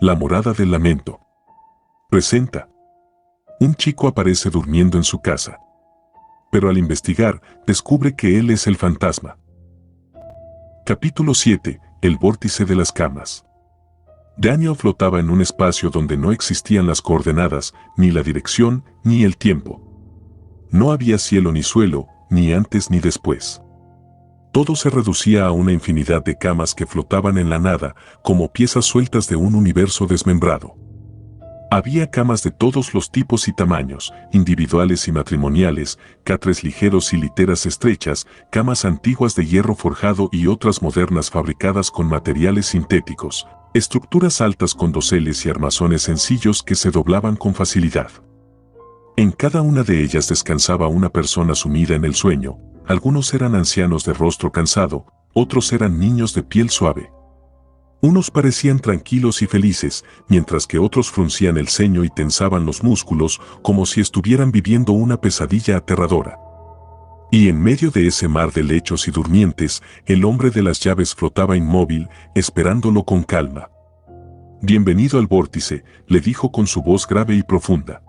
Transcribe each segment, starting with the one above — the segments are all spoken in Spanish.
La morada del lamento. Presenta. Un chico aparece durmiendo en su casa. Pero al investigar, descubre que él es el fantasma. Capítulo 7. El vórtice de las camas. Daniel flotaba en un espacio donde no existían las coordenadas, ni la dirección, ni el tiempo. No había cielo ni suelo, ni antes ni después. Todo se reducía a una infinidad de camas que flotaban en la nada, como piezas sueltas de un universo desmembrado. Había camas de todos los tipos y tamaños, individuales y matrimoniales, catres ligeros y literas estrechas, camas antiguas de hierro forjado y otras modernas fabricadas con materiales sintéticos, estructuras altas con doseles y armazones sencillos que se doblaban con facilidad. En cada una de ellas descansaba una persona sumida en el sueño. Algunos eran ancianos de rostro cansado, otros eran niños de piel suave. Unos parecían tranquilos y felices, mientras que otros fruncían el ceño y tensaban los músculos como si estuvieran viviendo una pesadilla aterradora. Y en medio de ese mar de lechos y durmientes, el hombre de las llaves flotaba inmóvil, esperándolo con calma. «Bienvenido al vórtice», le dijo con su voz grave y profunda.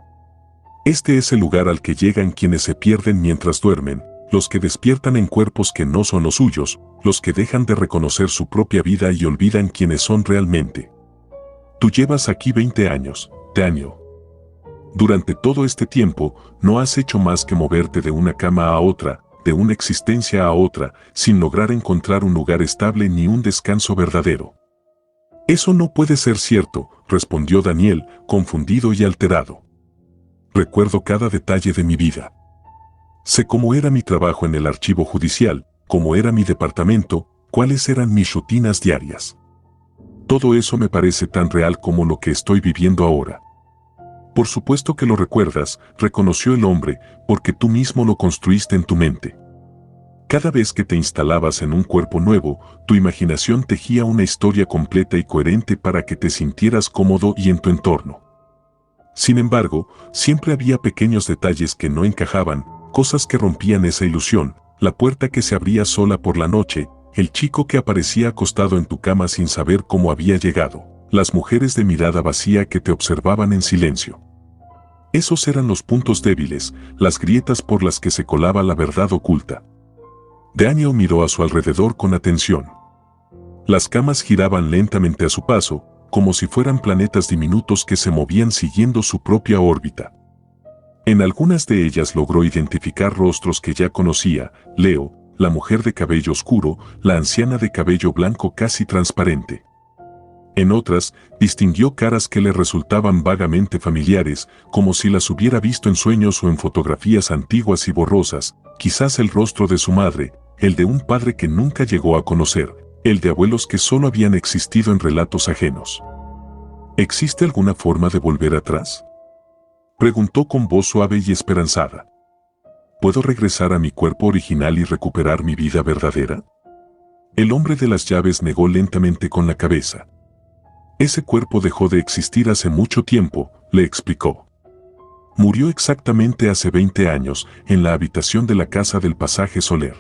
«Este es el lugar al que llegan quienes se pierden mientras duermen, los que despiertan en cuerpos que no son los suyos, los que dejan de reconocer su propia vida y olvidan quiénes son realmente. Tú llevas aquí 20 años, Daniel. Durante todo este tiempo, no has hecho más que moverte de una cama a otra, de una existencia a otra, sin lograr encontrar un lugar estable ni un descanso verdadero». «Eso no puede ser cierto», respondió Daniel, confundido y alterado. «Recuerdo cada detalle de mi vida. Sé cómo era mi trabajo en el archivo judicial, cómo era mi departamento, cuáles eran mis rutinas diarias. Todo eso me parece tan real como lo que estoy viviendo ahora». «Por supuesto que lo recuerdas», reconoció el hombre, «porque tú mismo lo construiste en tu mente. Cada vez que te instalabas en un cuerpo nuevo, tu imaginación tejía una historia completa y coherente para que te sintieras cómodo y en tu entorno. Sin embargo, siempre había pequeños detalles que no encajaban, cosas que rompían esa ilusión, la puerta que se abría sola por la noche, el chico que aparecía acostado en tu cama sin saber cómo había llegado, las mujeres de mirada vacía que te observaban en silencio. Esos eran los puntos débiles, las grietas por las que se colaba la verdad oculta». Daniel miró a su alrededor con atención. Las camas giraban lentamente a su paso, como si fueran planetas diminutos que se movían siguiendo su propia órbita. En algunas de ellas logró identificar rostros que ya conocía: Leo, la mujer de cabello oscuro, la anciana de cabello blanco casi transparente. En otras, distinguió caras que le resultaban vagamente familiares, como si las hubiera visto en sueños o en fotografías antiguas y borrosas, quizás el rostro de su madre, el de un padre que nunca llegó a conocer, el de abuelos que solo habían existido en relatos ajenos. «¿Existe alguna forma de volver atrás?», preguntó con voz suave y esperanzada. «¿Puedo regresar a mi cuerpo original y recuperar mi vida verdadera?». El hombre de las llaves negó lentamente con la cabeza. «Ese cuerpo dejó de existir hace mucho tiempo», le explicó. «Murió exactamente hace 20 años, en la habitación de la casa del pasaje Soler.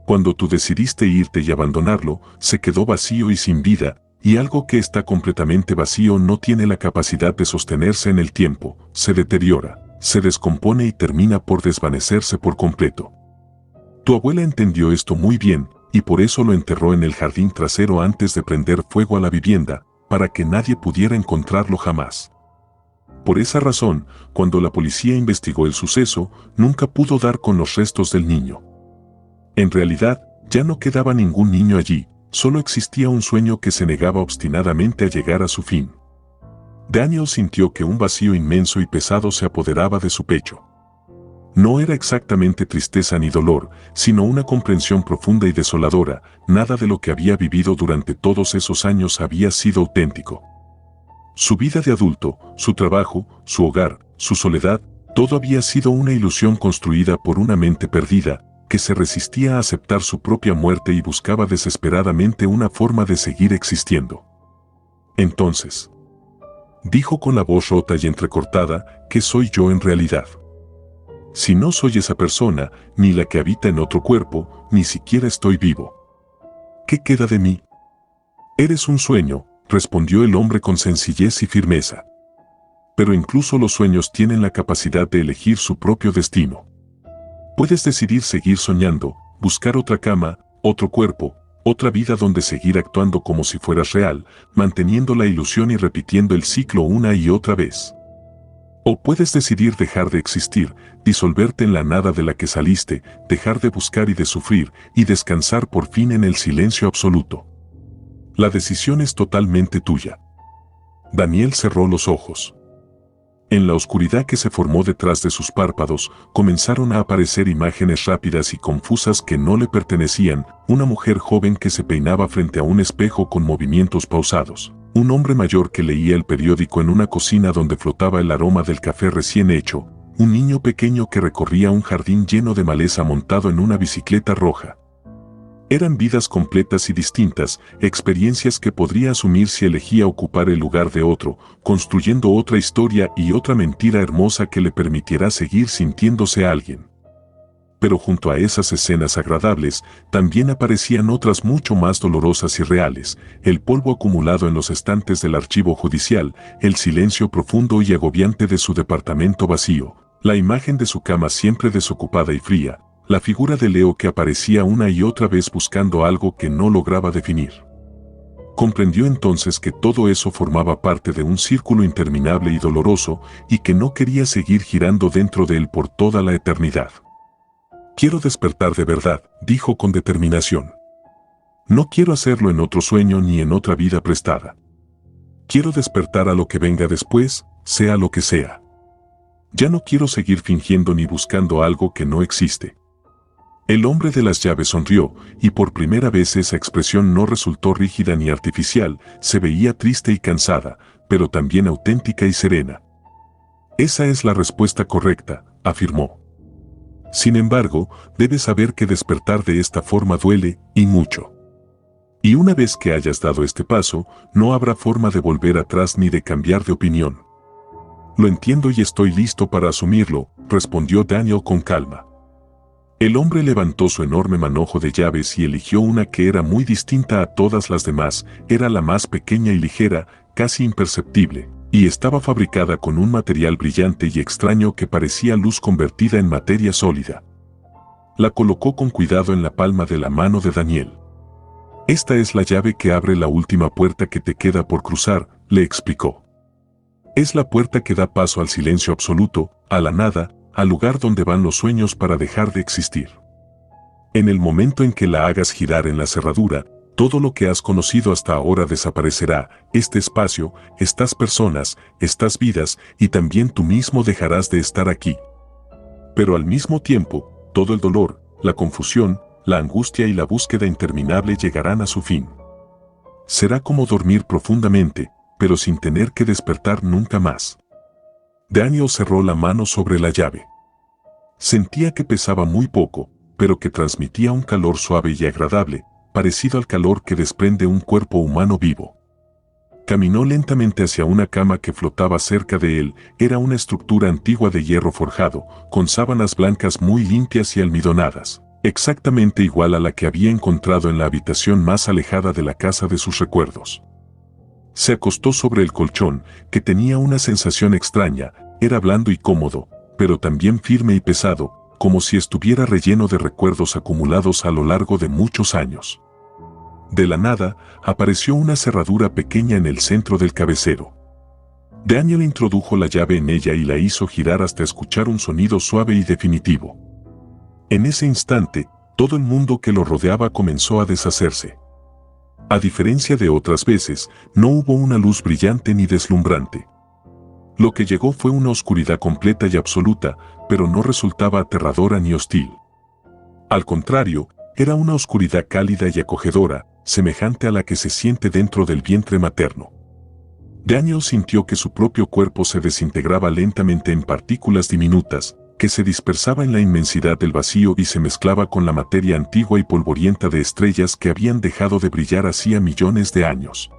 Cuando tú decidiste irte y abandonarlo, se quedó vacío y sin vida, y algo que está completamente vacío no tiene la capacidad de sostenerse en el tiempo, se deteriora, se descompone y termina por desvanecerse por completo. Tu abuela entendió esto muy bien, y por eso lo enterró en el jardín trasero antes de prender fuego a la vivienda, para que nadie pudiera encontrarlo jamás. Por esa razón, cuando la policía investigó el suceso, nunca pudo dar con los restos del niño. En realidad, ya no quedaba ningún niño allí, solo existía un sueño que se negaba obstinadamente a llegar a su fin». Daniel sintió que un vacío inmenso y pesado se apoderaba de su pecho. No era exactamente tristeza ni dolor, sino una comprensión profunda y desoladora. Nada de lo que había vivido durante todos esos años había sido auténtico. Su vida de adulto, su trabajo, su hogar, su soledad, todo había sido una ilusión construida por una mente perdida, que se resistía a aceptar su propia muerte y buscaba desesperadamente una forma de seguir existiendo. «Entonces», dijo con la voz rota y entrecortada, «¿qué soy yo en realidad? Si no soy esa persona, ni la que habita en otro cuerpo, ni siquiera estoy vivo. ¿Qué queda de mí? Eres un sueño, respondió el hombre con sencillez y firmeza. Pero incluso los sueños tienen la capacidad de elegir su propio destino. Puedes decidir seguir soñando, buscar otra cama, otro cuerpo, otra vida donde seguir actuando como si fueras real, manteniendo la ilusión y repitiendo el ciclo una y otra vez. O puedes decidir dejar de existir, disolverte en la nada de la que saliste, dejar de buscar y de sufrir, y descansar por fin en el silencio absoluto. La decisión es totalmente tuya. Daniel cerró los ojos. En la oscuridad que se formó detrás de sus párpados, comenzaron a aparecer imágenes rápidas y confusas que no le pertenecían, una mujer joven que se peinaba frente a un espejo con movimientos pausados, un hombre mayor que leía el periódico en una cocina donde flotaba el aroma del café recién hecho, un niño pequeño que recorría un jardín lleno de maleza montado en una bicicleta roja. Eran vidas completas y distintas, experiencias que podría asumir si elegía ocupar el lugar de otro, construyendo otra historia y otra mentira hermosa que le permitiera seguir sintiéndose alguien. Pero junto a esas escenas agradables, también aparecían otras mucho más dolorosas y reales, el polvo acumulado en los estantes del archivo judicial, el silencio profundo y agobiante de su departamento vacío, la imagen de su cama siempre desocupada y fría, la figura de Leo que aparecía una y otra vez buscando algo que no lograba definir. Comprendió entonces que todo eso formaba parte de un círculo interminable y doloroso y que no quería seguir girando dentro de él por toda la eternidad. Quiero despertar de verdad, dijo con determinación. No quiero hacerlo en otro sueño ni en otra vida prestada. Quiero despertar a lo que venga después, sea lo que sea. Ya no quiero seguir fingiendo ni buscando algo que no existe. El hombre de las llaves sonrió, y por primera vez esa expresión no resultó rígida ni artificial, se veía triste y cansada, pero también auténtica y serena. Esa es la respuesta correcta, afirmó. Sin embargo, debes saber que despertar de esta forma duele, y mucho. Y una vez que hayas dado este paso, no habrá forma de volver atrás ni de cambiar de opinión. Lo entiendo y estoy listo para asumirlo, respondió Daniel con calma. El hombre levantó su enorme manojo de llaves y eligió una que era muy distinta a todas las demás, era la más pequeña y ligera, casi imperceptible, y estaba fabricada con un material brillante y extraño que parecía luz convertida en materia sólida. La colocó con cuidado en la palma de la mano de Daniel. Esta es la llave que abre la última puerta que te queda por cruzar, le explicó. Es la puerta que da paso al silencio absoluto, a la nada, al lugar donde van los sueños para dejar de existir. En el momento en que la hagas girar en la cerradura, todo lo que has conocido hasta ahora desaparecerá, este espacio, estas personas, estas vidas, y también tú mismo dejarás de estar aquí. Pero al mismo tiempo, todo el dolor, la confusión, la angustia y la búsqueda interminable llegarán a su fin. Será como dormir profundamente, pero sin tener que despertar nunca más. Daniel cerró la mano sobre la llave. Sentía que pesaba muy poco, pero que transmitía un calor suave y agradable, parecido al calor que desprende un cuerpo humano vivo. Caminó lentamente hacia una cama que flotaba cerca de él, era una estructura antigua de hierro forjado, con sábanas blancas muy limpias y almidonadas, exactamente igual a la que había encontrado en la habitación más alejada de la casa de sus recuerdos. Se acostó sobre el colchón, que tenía una sensación extraña, era blando y cómodo, pero también firme y pesado, como si estuviera relleno de recuerdos acumulados a lo largo de muchos años. De la nada, apareció una cerradura pequeña en el centro del cabecero. Daniel introdujo la llave en ella y la hizo girar hasta escuchar un sonido suave y definitivo. En ese instante, todo el mundo que lo rodeaba comenzó a deshacerse. A diferencia de otras veces, no hubo una luz brillante ni deslumbrante. Lo que llegó fue una oscuridad completa y absoluta, pero no resultaba aterradora ni hostil. Al contrario, era una oscuridad cálida y acogedora, semejante a la que se siente dentro del vientre materno. Daniel sintió que su propio cuerpo se desintegraba lentamente en partículas diminutas, que se dispersaba en la inmensidad del vacío y se mezclaba con la materia antigua y polvorienta de estrellas que habían dejado de brillar hacía millones de años.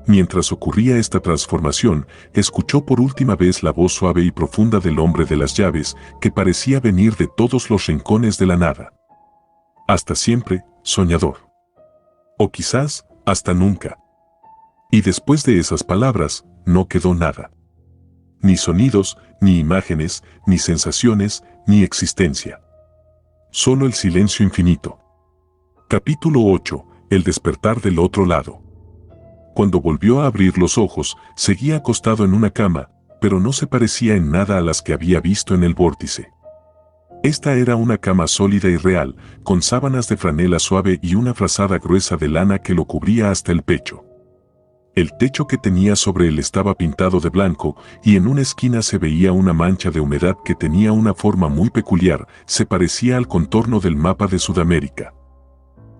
Mientras ocurría esta transformación, escuchó por última vez la voz suave y profunda del hombre de las llaves, que parecía venir de todos los rincones de la nada. Hasta siempre, soñador. O quizás, hasta nunca. Y después de esas palabras, no quedó nada. Ni sonidos, ni imágenes, ni sensaciones, ni existencia. Solo el silencio infinito. Capítulo 8. El despertar del otro lado. Cuando volvió a abrir los ojos, seguía acostado en una cama, pero no se parecía en nada a las que había visto en el vórtice. Esta era una cama sólida y real, con sábanas de franela suave y una frazada gruesa de lana que lo cubría hasta el pecho. El techo que tenía sobre él estaba pintado de blanco, y en una esquina se veía una mancha de humedad que tenía una forma muy peculiar, se parecía al contorno del mapa de Sudamérica.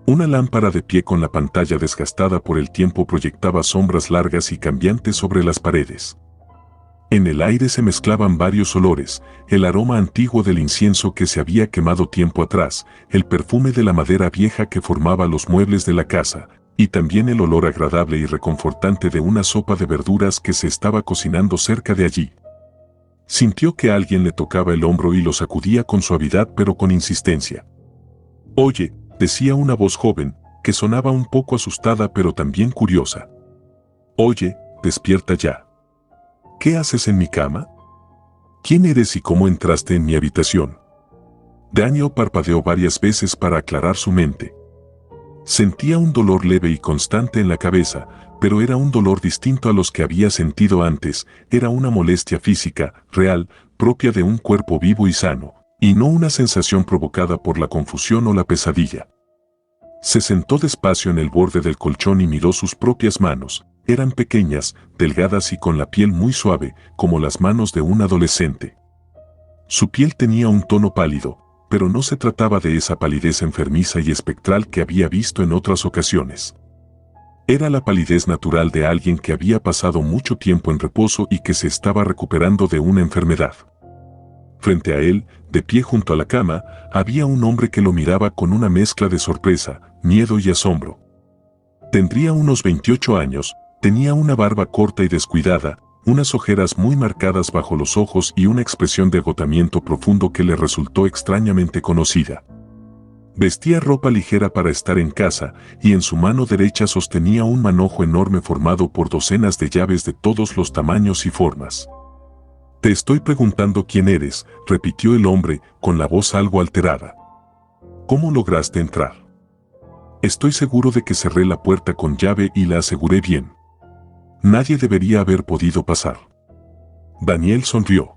Una lámpara de pie con la pantalla desgastada por el tiempo proyectaba sombras largas y cambiantes sobre las paredes. En el aire se mezclaban varios olores, el aroma antiguo del incienso que se había quemado tiempo atrás, el perfume de la madera vieja que formaba los muebles de la casa, y también el olor agradable y reconfortante de una sopa de verduras que se estaba cocinando cerca de allí. Sintió que alguien le tocaba el hombro y lo sacudía con suavidad pero con insistencia. «Oye», decía una voz joven, que sonaba un poco asustada pero también curiosa. «Oye, despierta ya. ¿Qué haces en mi cama? ¿Quién eres y cómo entraste en mi habitación?» Daniel parpadeó varias veces para aclarar su mente. Sentía un dolor leve y constante en la cabeza, pero era un dolor distinto a los que había sentido antes, era una molestia física, real, propia de un cuerpo vivo y sano, y no una sensación provocada por la confusión o la pesadilla. Se sentó despacio en el borde del colchón y miró sus propias manos. Eran pequeñas, delgadas y con la piel muy suave, como las manos de un adolescente. Su piel tenía un tono pálido, pero no se trataba de esa palidez enfermiza y espectral que había visto en otras ocasiones. Era la palidez natural de alguien que había pasado mucho tiempo en reposo y que se estaba recuperando de una enfermedad. Frente a él, de pie junto a la cama, había un hombre que lo miraba con una mezcla de sorpresa, miedo y asombro. Tendría unos 28 años, tenía una barba corta y descuidada, unas ojeras muy marcadas bajo los ojos y una expresión de agotamiento profundo que le resultó extrañamente conocida. Vestía ropa ligera para estar en casa, y en su mano derecha sostenía un manojo enorme formado por docenas de llaves de todos los tamaños y formas. «Te estoy preguntando quién eres», repitió el hombre, con la voz algo alterada. «¿Cómo lograste entrar?» «Estoy seguro de que cerré la puerta con llave y la aseguré bien. Nadie debería haber podido pasar». Daniel sonrió.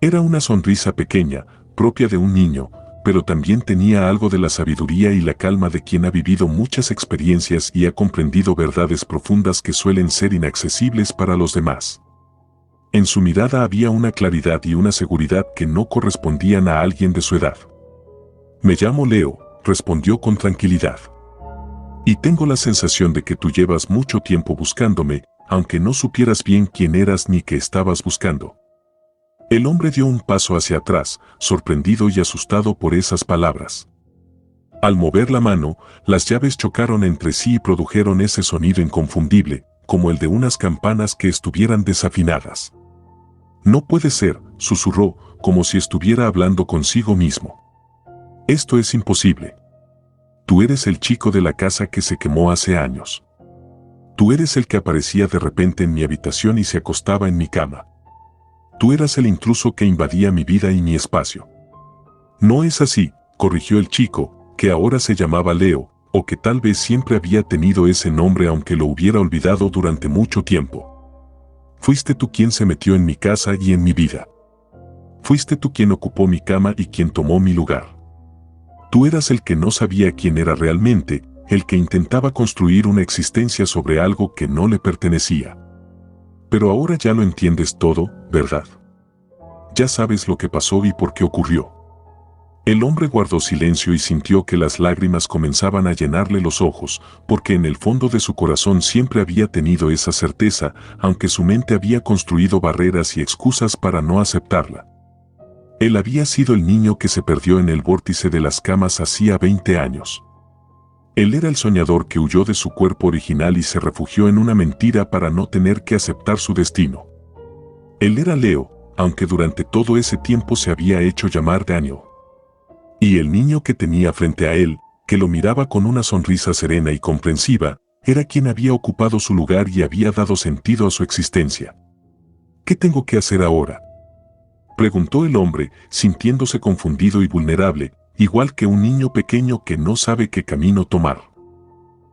Era una sonrisa pequeña, propia de un niño, pero también tenía algo de la sabiduría y la calma de quien ha vivido muchas experiencias y ha comprendido verdades profundas que suelen ser inaccesibles para los demás. En su mirada había una claridad y una seguridad que no correspondían a alguien de su edad. «Me llamo Leo», respondió con tranquilidad. «Y tengo la sensación de que tú llevas mucho tiempo buscándome, aunque no supieras bien quién eras ni qué estabas buscando». El hombre dio un paso hacia atrás, sorprendido y asustado por esas palabras. Al mover la mano, las llaves chocaron entre sí y produjeron ese sonido inconfundible, como el de unas campanas que estuvieran desafinadas. «No puede ser», susurró, como si estuviera hablando consigo mismo. «Esto es imposible. Tú eres el chico de la casa que se quemó hace años. Tú eres el que aparecía de repente en mi habitación y se acostaba en mi cama. Tú eras el intruso que invadía mi vida y mi espacio». «No es así», corrigió el chico, que ahora se llamaba Leo, o que tal vez siempre había tenido ese nombre aunque lo hubiera olvidado durante mucho tiempo. «Fuiste tú quien se metió en mi casa y en mi vida. Fuiste tú quien ocupó mi cama y quien tomó mi lugar. Tú eras el que no sabía quién era realmente, el que intentaba construir una existencia sobre algo que no le pertenecía. Pero ahora ya lo entiendes todo, ¿verdad? Ya sabes lo que pasó y por qué ocurrió». El hombre guardó silencio y sintió que las lágrimas comenzaban a llenarle los ojos, porque en el fondo de su corazón siempre había tenido esa certeza, aunque su mente había construido barreras y excusas para no aceptarla. Él había sido el niño que se perdió en el vórtice de las camas hacía 20 años. Él era el soñador que huyó de su cuerpo original y se refugió en una mentira para no tener que aceptar su destino. Él era Leo, aunque durante todo ese tiempo se había hecho llamar Daniel. Y el niño que tenía frente a él, que lo miraba con una sonrisa serena y comprensiva, era quien había ocupado su lugar y había dado sentido a su existencia. ¿Qué tengo que hacer ahora?, preguntó el hombre, sintiéndose confundido y vulnerable, igual que un niño pequeño que no sabe qué camino tomar.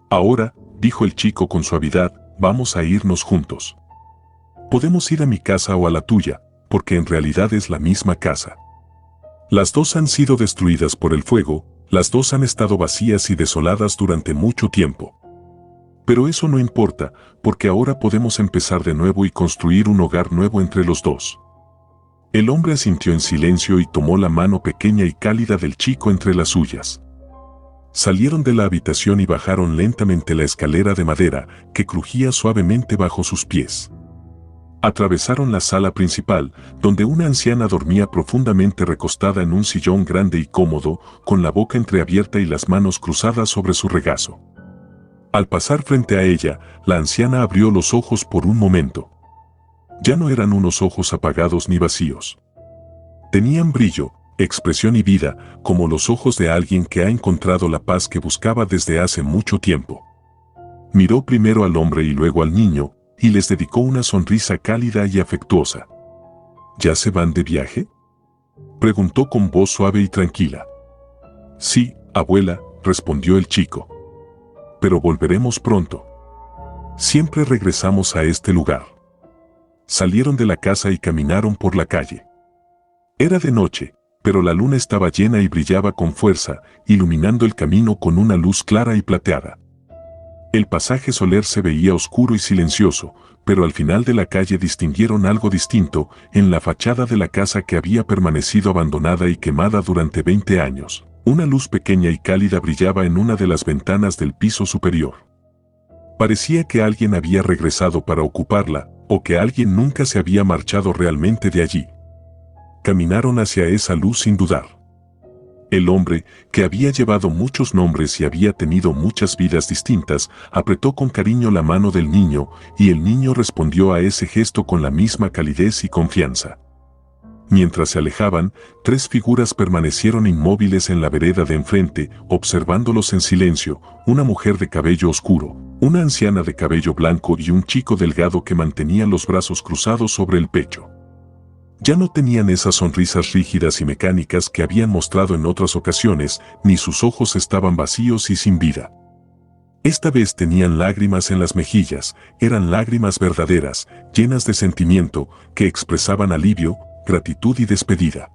Ahora, dijo el chico con suavidad, vamos a irnos juntos. Podemos ir a mi casa o a la tuya, porque en realidad es la misma casa. Las dos han sido destruidas por el fuego, las dos han estado vacías y desoladas durante mucho tiempo. Pero eso no importa, porque ahora podemos empezar de nuevo y construir un hogar nuevo entre los dos. El hombre asintió en silencio y tomó la mano pequeña y cálida del chico entre las suyas. Salieron de la habitación y bajaron lentamente la escalera de madera que crujía suavemente bajo sus pies. Atravesaron la sala principal, donde una anciana dormía profundamente recostada en un sillón grande y cómodo, con la boca entreabierta y las manos cruzadas sobre su regazo. Al pasar frente a ella, la anciana abrió los ojos por un momento. Ya no eran unos ojos apagados ni vacíos. Tenían brillo, expresión y vida, como los ojos de alguien que ha encontrado la paz que buscaba desde hace mucho tiempo. Miró primero al hombre y luego al niño, y les dedicó una sonrisa cálida y afectuosa. ¿Ya se van de viaje?, preguntó con voz suave y tranquila. Sí, abuela, respondió el chico. Pero volveremos pronto. Siempre regresamos a este lugar. Salieron de la casa y caminaron por la calle. Era de noche, pero la luna estaba llena y brillaba con fuerza, iluminando el camino con una luz clara y plateada. El pasaje Soler se veía oscuro y silencioso, pero al final de la calle distinguieron algo distinto en la fachada de la casa que había permanecido abandonada y quemada durante 20 años. Una luz pequeña y cálida brillaba en una de las ventanas del piso superior. Parecía que alguien había regresado para ocuparla, o que alguien nunca se había marchado realmente de allí. Caminaron hacia esa luz sin dudar. El hombre, que había llevado muchos nombres y había tenido muchas vidas distintas, apretó con cariño la mano del niño, y el niño respondió a ese gesto con la misma calidez y confianza. Mientras se alejaban, 3 figuras permanecieron inmóviles en la vereda de enfrente, observándolos en silencio: una mujer de cabello oscuro, una anciana de cabello blanco y un chico delgado que mantenía los brazos cruzados sobre el pecho. Ya no tenían esas sonrisas rígidas y mecánicas que habían mostrado en otras ocasiones, ni sus ojos estaban vacíos y sin vida. Esta vez tenían lágrimas en las mejillas, eran lágrimas verdaderas, llenas de sentimiento, que expresaban alivio, gratitud y despedida.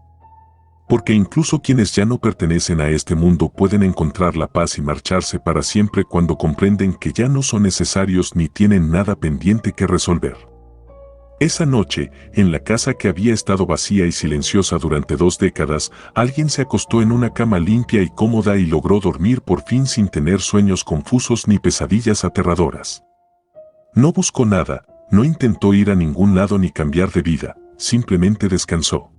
Porque incluso quienes ya no pertenecen a este mundo pueden encontrar la paz y marcharse para siempre cuando comprenden que ya no son necesarios ni tienen nada pendiente que resolver. Esa noche, en la casa que había estado vacía y silenciosa durante 2 décadas, alguien se acostó en una cama limpia y cómoda y logró dormir por fin sin tener sueños confusos ni pesadillas aterradoras. No buscó nada, no intentó ir a ningún lado ni cambiar de vida, simplemente descansó.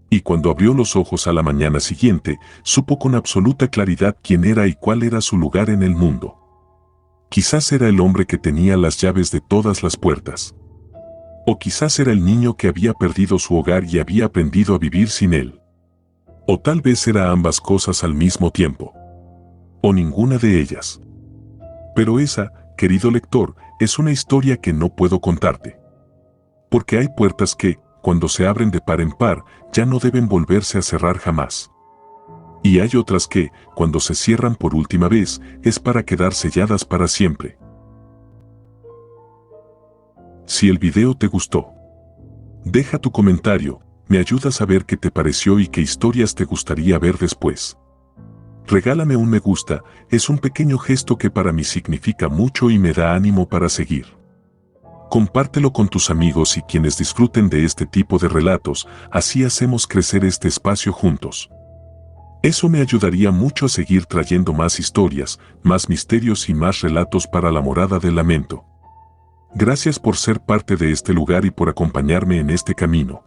Y cuando abrió los ojos a la mañana siguiente, supo con absoluta claridad quién era y cuál era su lugar en el mundo. Quizás era el hombre que tenía las llaves de todas las puertas. O quizás era el niño que había perdido su hogar y había aprendido a vivir sin él. O tal vez era ambas cosas al mismo tiempo. O ninguna de ellas. Pero esa, querido lector, es una historia que no puedo contarte. Porque hay puertas que, cuando se abren de par en par, ya no deben volverse a cerrar jamás. Y hay otras que, cuando se cierran por última vez, es para quedar selladas para siempre. Si el video te gustó, deja tu comentario, me ayuda a saber qué te pareció y qué historias te gustaría ver después. Regálame un me gusta, es un pequeño gesto que para mí significa mucho y me da ánimo para seguir. Compártelo con tus amigos y quienes disfruten de este tipo de relatos, así hacemos crecer este espacio juntos. Eso me ayudaría mucho a seguir trayendo más historias, más misterios y más relatos para la morada del lamento. Gracias por ser parte de este lugar y por acompañarme en este camino.